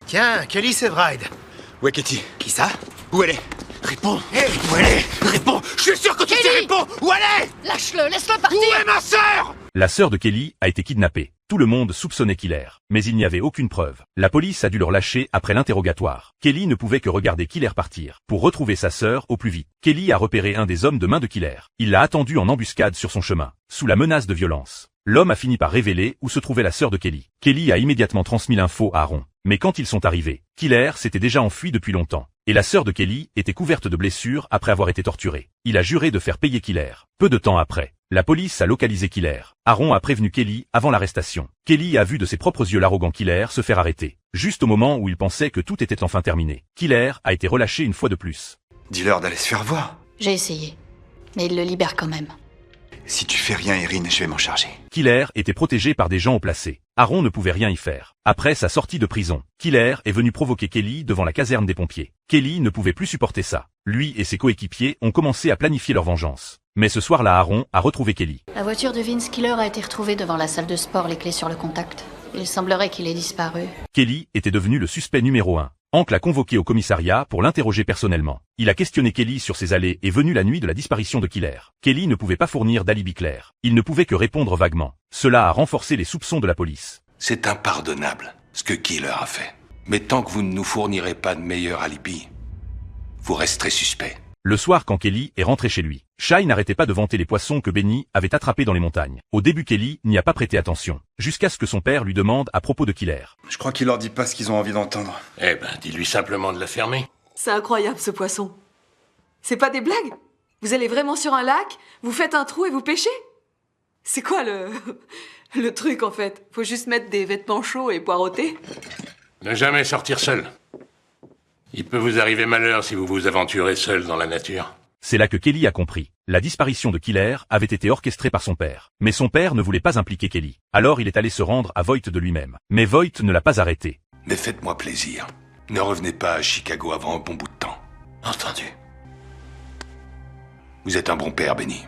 Tiens, Kelly Severide. Où est Katie? Qui ça? Où elle est? Réponds. Hé, où elle est? Réponds! Je suis sûr que tu sais, Kelly! réponds! Où elle est? Lâche-le, laisse-le partir. Où est ma sœur? La sœur de Kelly a été kidnappée. Tout le monde soupçonnait Killer, mais il n'y avait aucune preuve. La police a dû le relâcher après l'interrogatoire. Kelly ne pouvait que regarder Killer partir, pour retrouver sa sœur au plus vite. Kelly a repéré un des hommes de main de Killer. Il l'a attendu en embuscade sur son chemin, sous la menace de violence. L'homme a fini par révéler où se trouvait la sœur de Kelly. Kelly a immédiatement transmis l'info à Aaron. Mais quand ils sont arrivés, Killer s'était déjà enfui depuis longtemps. Et la sœur de Kelly était couverte de blessures après avoir été torturée. Il a juré de faire payer Killer. Peu de temps après, la police a localisé Killer. Aaron a prévenu Kelly avant l'arrestation. Kelly a vu de ses propres yeux l'arrogant Killer se faire arrêter. Juste au moment où il pensait que tout était enfin terminé. Killer a été relâché une fois de plus. Dis-leur d'aller se faire voir. J'ai essayé, mais il le libère quand même. Si tu fais rien, Erin, je vais m'en charger. Killer était protégé par des gens haut placés. Aaron ne pouvait rien y faire. Après sa sortie de prison, Killer est venu provoquer Kelly devant la caserne des pompiers. Kelly ne pouvait plus supporter ça. Lui et ses coéquipiers ont commencé à planifier leur vengeance. Mais ce soir-là, Aaron a retrouvé Kelly. La voiture de Vince Killer a été retrouvée devant la salle de sport, les clés sur le contact. Il semblerait qu'il ait disparu. Kelly était devenu le suspect numéro 1. Hank l'a convoqué au commissariat pour l'interroger personnellement. Il a questionné Kelly sur ses allées et venues la nuit de la disparition de Killer. Kelly ne pouvait pas fournir d'alibi clair. Il ne pouvait que répondre vaguement. Cela a renforcé les soupçons de la police. C'est impardonnable, ce que Killer a fait. Mais tant que vous ne nous fournirez pas de meilleur alibi, vous resterez suspect. Le soir, quand Kelly est rentré chez lui, Shai n'arrêtait pas de vanter les poissons que Benny avait attrapés dans les montagnes. Au début, Kelly n'y a pas prêté attention, jusqu'à ce que son père lui demande à propos de Killer. Je crois qu'il leur dit pas ce qu'ils ont envie d'entendre. Eh ben, dis-lui simplement de la fermer. C'est incroyable ce poisson. C'est pas des blagues? Vous allez vraiment sur un lac, vous faites un trou et vous pêchez? C'est quoi le truc en fait? Faut juste mettre des vêtements chauds et poireauter? Ne jamais sortir seul. Il peut vous arriver malheur si vous vous aventurez seul dans la nature. C'est là que Kelly a compris. La disparition de Killer avait été orchestrée par son père. Mais son père ne voulait pas impliquer Kelly. Alors il est allé se rendre à Voight de lui-même. Mais Voight ne l'a pas arrêté. Mais faites-moi plaisir. Ne revenez pas à Chicago avant un bon bout de temps. Entendu. Vous êtes un bon père, Benny.